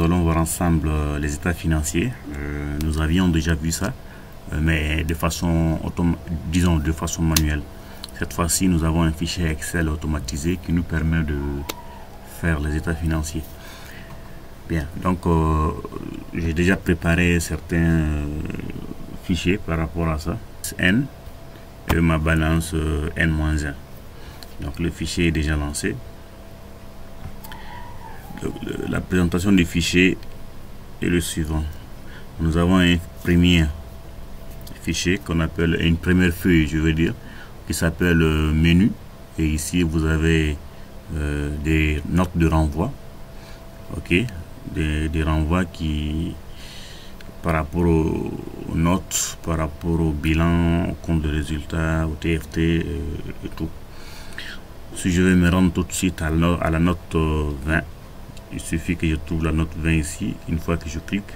allons voir ensemble les états financiers. Nous avions déjà vu ça, mais de façon de façon manuelle. Cette fois-ci, nous avons un fichier Excel automatisé qui nous permet de faire les états financiers. Bien, donc j'ai déjà préparé certains fichiers par rapport à ça. N et ma balance N-1. Donc le fichier est déjà lancé. La présentation du fichier est le suivant. Nous avons un premier fichier qu'on appelle une première feuille, je veux dire, qui s'appelle menu, et ici vous avez des notes de renvoi, ok, des renvois qui par rapport aux notes, par rapport au bilan, au compte de résultat, au TFT et tout. Si je vais me rendre tout de suite à la note 20, il suffit que je trouve la note 20 ici. Une fois que je clique,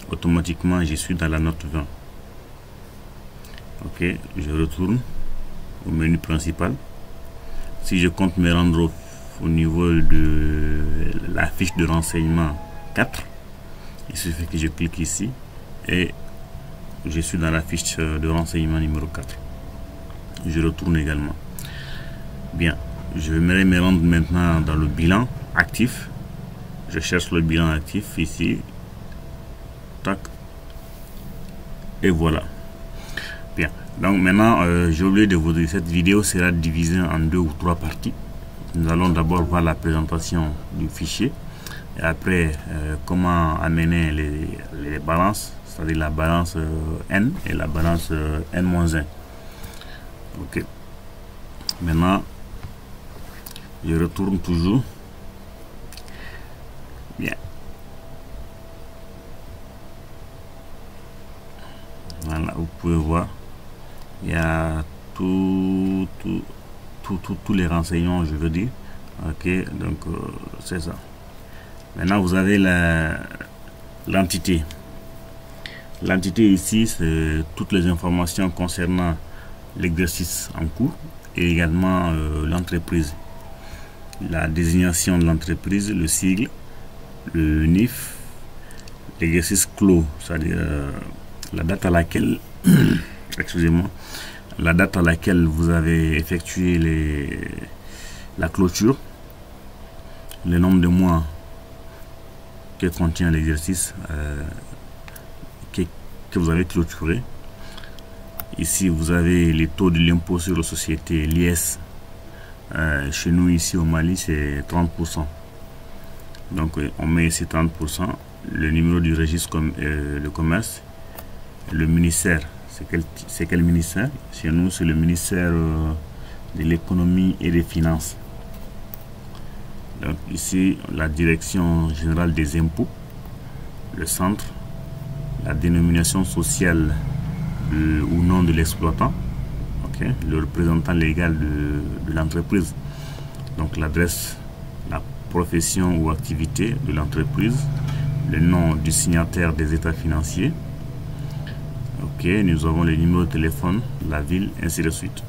automatiquement je suis dans la note 20. Ok, je retourne au menu principal. Si je compte me rendre au niveau de la fiche de renseignement 4, il suffit que je clique ici et je suis dans la fiche de renseignement numéro 4. Je retourne également. Bien, je vais me rendre maintenant dans le bilan actif. Je cherche le bilan actif ici. Tac. Et voilà. Bien. Donc maintenant, j'ai oublié de vous dire, cette vidéo sera divisée en 2 ou 3 parties. Nous allons d'abord voir la présentation du fichier. Et après, comment amener les balances, c'est-à-dire la balance N et la balance N-1. Ok. Maintenant, je retourne toujours. Bien. Voilà, vous pouvez voir. Il y a tous les renseignements, je veux dire. Ok, donc c'est ça. Maintenant, vous avez l'entité. L'entité ici, c'est toutes les informations concernant l'exercice en cours et également l'entreprise. La désignation de l'entreprise, le sigle, le NIF, l'exercice clos, c'est-à-dire la date à laquelle, excusez-moi, la date à laquelle vous avez effectué la clôture, le nombre de mois que contient l'exercice que vous avez clôturé. Ici, vous avez les taux de l'impôt sur les sociétés, l'IS. Chez nous, ici au Mali, c'est 30%. Donc, on met ici 30%. Le numéro du registre comme le commerce. Le ministère, c'est quel ministère? Chez nous, c'est le ministère de l'économie et des finances. Donc, ici, la direction générale des impôts, le centre, la dénomination sociale ou nom de l'exploitant, ok, le représentant légal de l'entreprise, donc l'adresse, la profession ou activité de l'entreprise, le nom du signataire des états financiers, ok, nous avons le numéro de téléphone, la ville, ainsi de suite.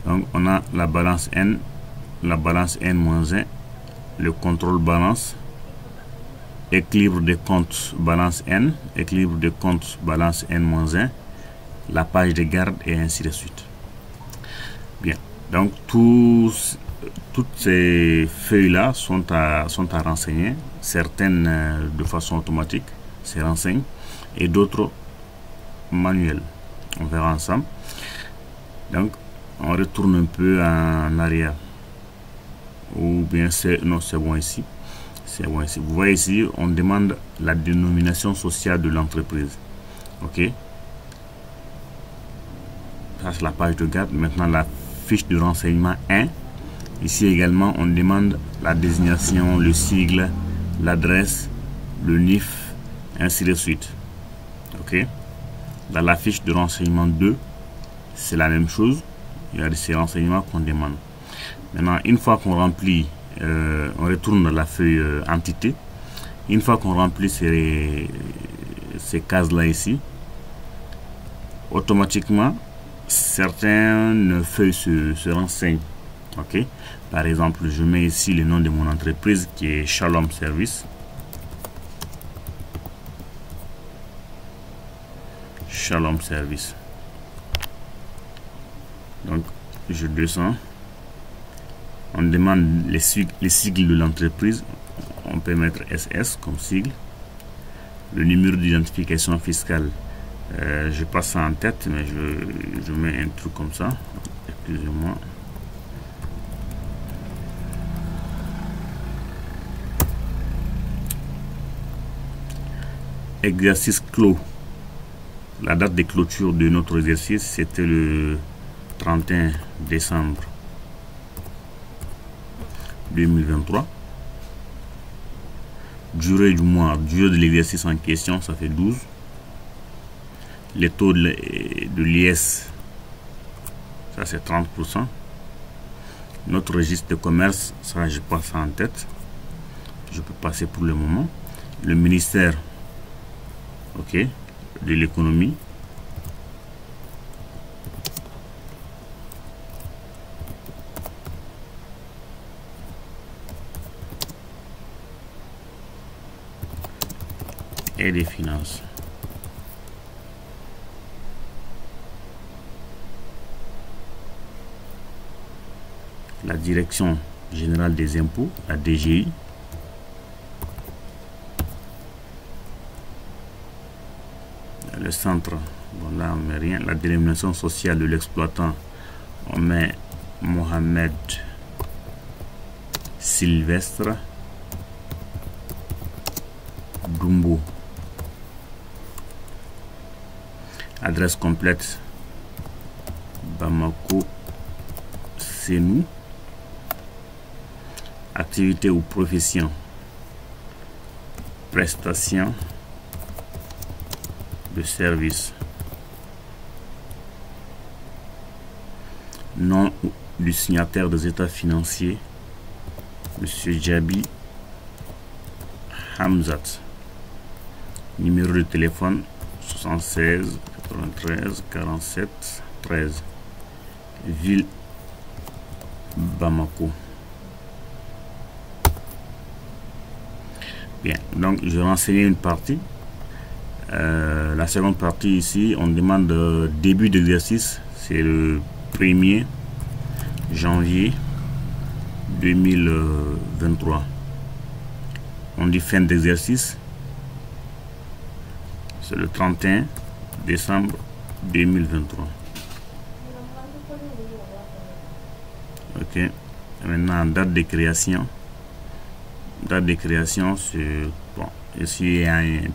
Donc on a la balance N, la balance N-1, le contrôle balance, équilibre des comptes balance N, équilibre des comptes balance N-1, la page de garde et ainsi de suite. Bien, donc toutes ces feuilles là sont à renseigner, certaines de façon automatique se renseignent et d'autres manuelles. On verra ensemble. Donc on retourne un peu en arrière, ou bien c'est bon ici. C'est bon ici. Vous voyez ici, on demande la dénomination sociale de l'entreprise. Ok. Ça c'est la page de garde. Maintenant la fiche de renseignement 1. Ici également, on demande la désignation, le sigle, l'adresse, le NIF, ainsi de suite. Ok. Dans la fiche de renseignement 2, c'est la même chose. Il y a ces renseignements qu'on demande. Maintenant, une fois qu'on remplit, on retourne dans la feuille entité. Une fois qu'on remplit ces cases là ici, automatiquement certaines feuilles se renseignent. Ok, par exemple, je mets ici le nom de mon entreprise qui est Shalom Service. Shalom Service. Donc, je descends. On demande les sigles de l'entreprise. On peut mettre SS comme sigle. Le numéro d'identification fiscale, je passe ça en tête, mais je mets un truc comme ça. Excusez-moi. Exercice clos. La date de clôture de notre exercice, c'était le 31 décembre 2023. Durée du mois, durée de l'exercice en question, ça fait 12. Les taux de l'IS, ça c'est 30%. Notre registre de commerce, ça je passe en tête. Je peux passer pour le moment. Le ministère, ok, de l'économie. Et des finances. La direction générale des impôts, la DGI. Le centre, bon là on met rien. La dénomination sociale de l'exploitant, on met Mohamed Sylvestre Dumbo. Adresse complète, Bamako, Senou. Activité ou profession, prestation de service. Nom du signataire des états financiers, Monsieur Djabi Hamzat. Numéro de téléphone 76 93 47 13. Ville Bamako. Bien, donc je vais renseigner une partie. La seconde partie ici, on demande début d'exercice, c'est le 1er janvier 2023. On dit fin d'exercice, c'est le 31 décembre 2023. Ok, maintenant date de création. Date de création, c'est bon. Ici il y a une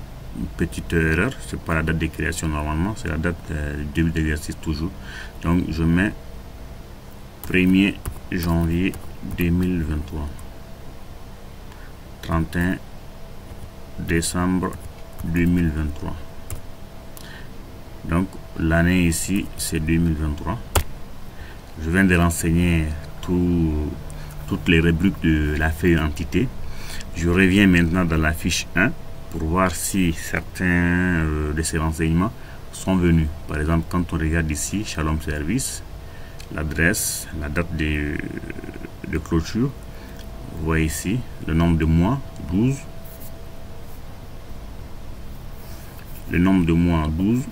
petite erreur, c'est pas la date de création normalement, c'est la date du début d'exercice toujours. Donc je mets 1er janvier 2023, 31 décembre 2023. Donc l'année ici c'est 2023. Je viens de renseigner toutes les rubriques de la feuille entité. Je reviens maintenant dans la fiche 1 pour voir si certains de ces renseignements sont venus. Par exemple, quand on regarde ici, Shalom Service, l'adresse, la date de clôture, vous voyez ici le nombre de mois, 12. Le nombre de mois, 12.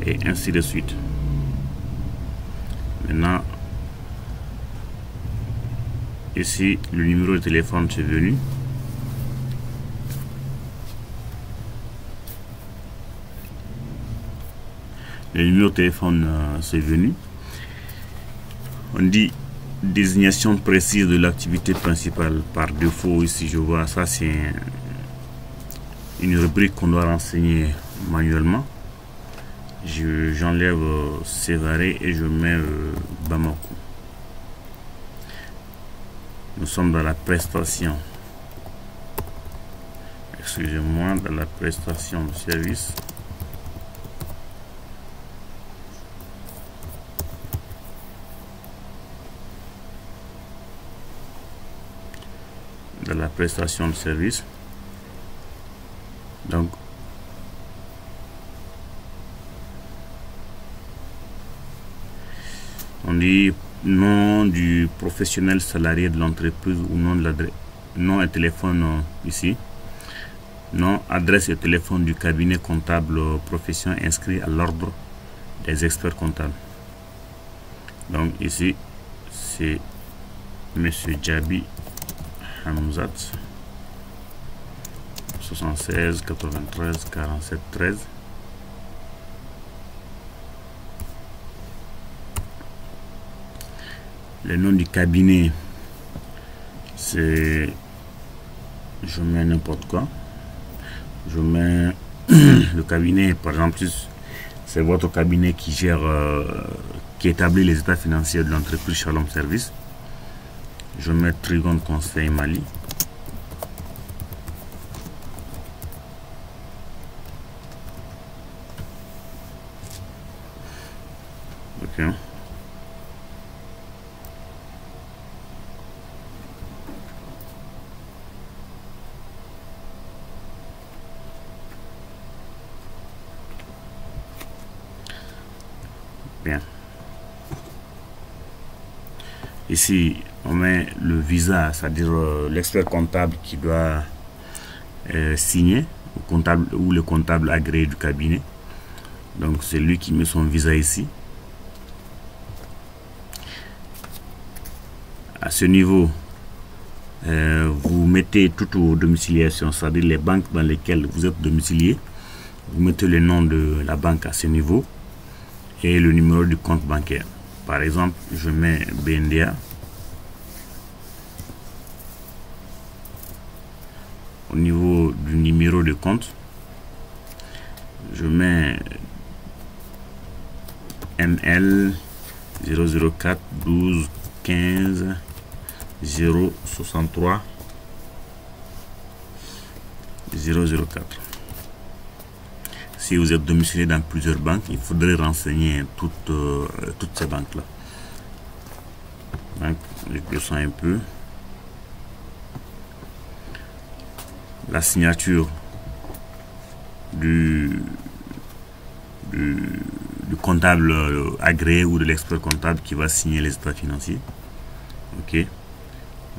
Et ainsi de suite. Maintenant, ici, le numéro de téléphone c'est venu. Le numéro de téléphone c'est venu. On dit désignation précise de l'activité principale par défaut. Ici, je vois ça, c'est une rubrique qu'on doit renseigner manuellement. J'enlève Sévaré et je mets Bamako. Nous sommes dans la prestation. Excusez-moi, dans la prestation de service. Dans la prestation de service. Donc, dit nom du professionnel salarié de l'entreprise ou nom de l'adresse, nom et téléphone ici. Nom, adresse et téléphone du cabinet comptable profession inscrit à l'ordre des experts comptables. Donc ici, c'est Monsieur Djabi Hamzat, 76 93 47 13. Le nom du cabinet, c'est, je mets n'importe quoi. Je mets le cabinet, par exemple, c'est votre cabinet qui gère, qui établit les états financiers de l'entreprise Shalom Service. Je mets Trigone Conseil Mali. Ok. Bien. Ici, on met le visa, c'est-à-dire l'expert comptable qui doit signer, comptable ou le comptable agréé du cabinet. Donc, c'est lui qui met son visa ici. À ce niveau, vous mettez toutes vos domiciliations, c'est-à-dire les banques dans lesquelles vous êtes domicilié. Vous mettez le nom de la banque à ce niveau et le numéro du compte bancaire. Par exemple, je mets BNDA. Au niveau du numéro de compte, je mets ML 004 12 15 063 004. Si vous êtes domicilié dans plusieurs banques, il faudrait renseigner toutes ces banques-là. Donc, je descends un peu. La signature du comptable agréé ou de l'expert comptable qui va signer les états financiers. Ok.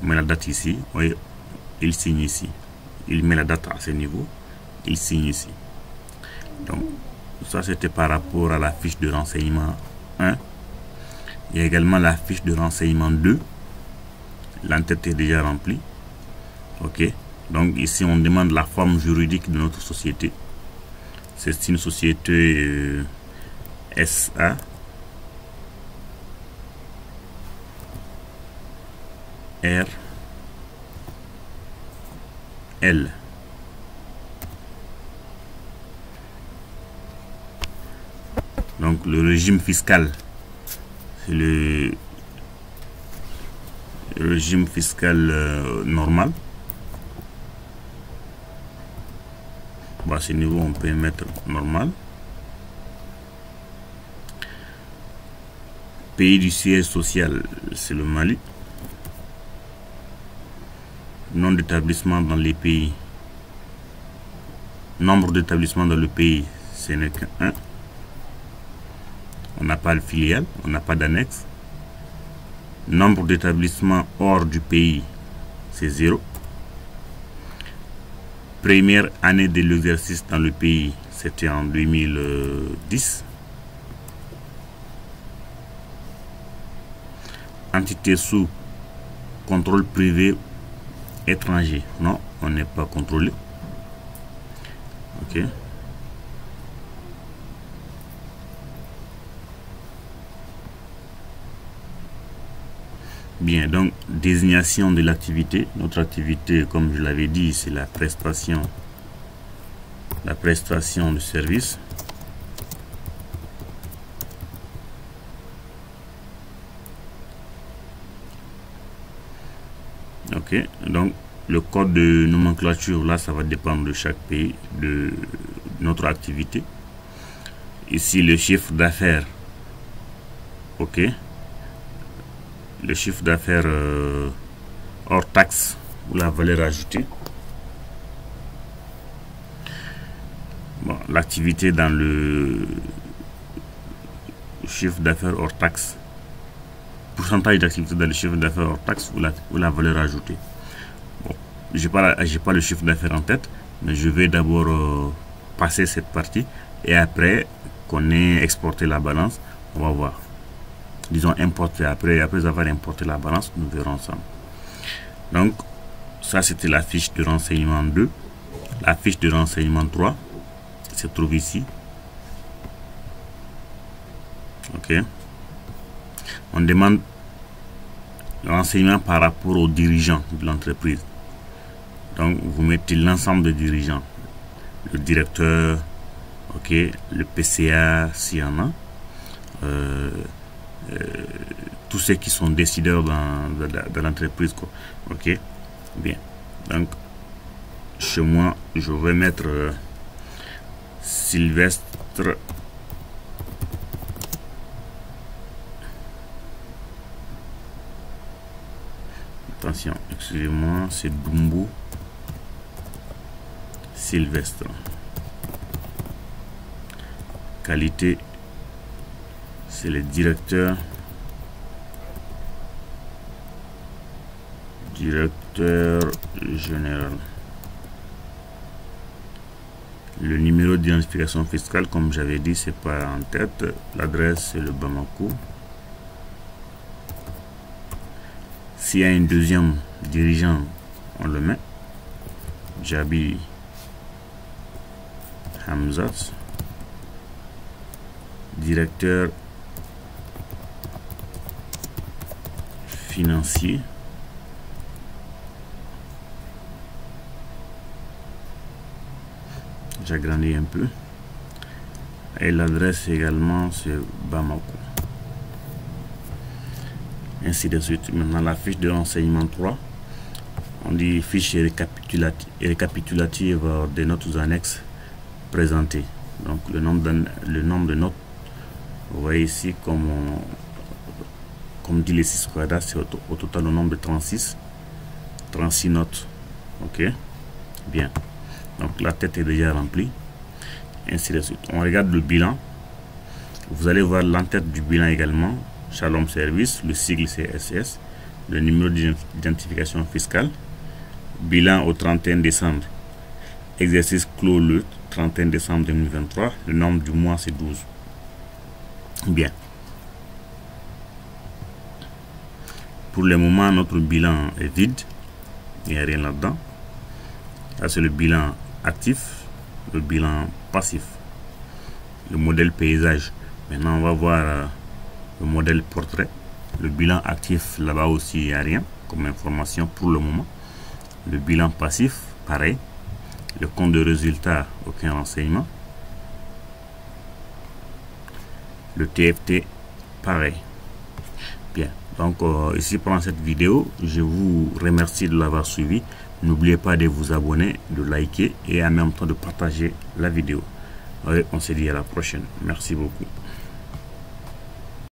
On met la date ici. Oui, il signe ici. Il met la date à ce niveau. Il signe ici. Donc, ça c'était par rapport à la fiche de renseignement 1. Il y a également la fiche de renseignement 2. L'entête est déjà remplie. Ok. Donc ici on demande la forme juridique de notre société. C'est une société SA. R. L. Donc le régime fiscal, c'est le régime fiscal normal. Bon, à ce niveau, on peut mettre normal. Pays du siège social, c'est le Mali. Nom d'établissement dans les pays. Nombre d'établissements dans le pays, ce n'est qu'un. On n'a pas de filiale, on n'a pas d'annexe. Nombre d'établissements hors du pays, c'est 0. Première année de l'exercice dans le pays, c'était en 2010. Entité sous contrôle privé étranger. Non, on n'est pas contrôlé. Ok. Bien, donc désignation de l'activité. Notre activité, comme je l'avais dit, c'est la prestation de service. Ok, donc le code de nomenclature, là, ça va dépendre de chaque pays, de notre activité. Ici, le chiffre d'affaires. Ok. Le chiffre d'affaires hors taxe ou la valeur ajoutée. Bon, l'activité dans le chiffre d'affaires hors taxe, pourcentage d'activité dans le chiffre d'affaires hors taxe ou la valeur ajoutée. Bon, j'ai pas le chiffre d'affaires en tête, mais je vais d'abord passer cette partie et après qu'on ait exporté la balance, on va voir. Disons importer, après avoir importé la balance, nous verrons ensemble. Donc ça c'était la fiche de renseignement 2. La fiche de renseignement 3 se trouve ici. Ok, on demande le renseignement par rapport aux dirigeants de l'entreprise. Donc vous mettez l'ensemble des dirigeants, le directeur, ok, le PCA s'il y en a, tous ceux qui sont décideurs dans l'entreprise, quoi. Ok, bien. Donc chez moi je vais mettre Sylvestre attention, excusez-moi, c'est Dumbo Sylvestre. Qualité, c'est le directeur général. Le numéro d'identification fiscale, comme j'avais dit, c'est pas en tête. L'adresse, c'est le Bamako. S'il y a un deuxième dirigeant, on le met. Jabi Hamzat, directeur financier. J'agrandis un peu. Et l'adresse également, c'est Bamako. Ainsi de suite. Maintenant, la fiche de renseignement 3. On dit fiche récapitulative des notes annexes présentées. Donc, le nombre de notes, vous voyez ici, comme dit les 6 quadrats, c'est au total le nombre de 36 notes. Ok, bien. Donc la tête est déjà remplie, ainsi de suite. On regarde le bilan. Vous allez voir l'entête du bilan également. Shalom Service, le sigle c'est SS, le numéro d'identification fiscale, bilan au 31 décembre, exercice clos le 31 décembre 2023, le nombre du mois c'est 12. Bien. Pour le moment, notre bilan est vide, il n'y a rien là-dedans. Ça c'est le bilan actif, le bilan passif, le modèle paysage. Maintenant on va voir le modèle portrait. Le bilan actif, là-bas aussi il n'y a rien comme information pour le moment. Le bilan passif, pareil. Le compte de résultat, aucun renseignement. Le TFT, pareil. Bien, donc ici pendant cette vidéo, je vous remercie de l'avoir suivi. N'oubliez pas de vous abonner, de liker et en même temps de partager la vidéo. On se dit à la prochaine. Merci beaucoup.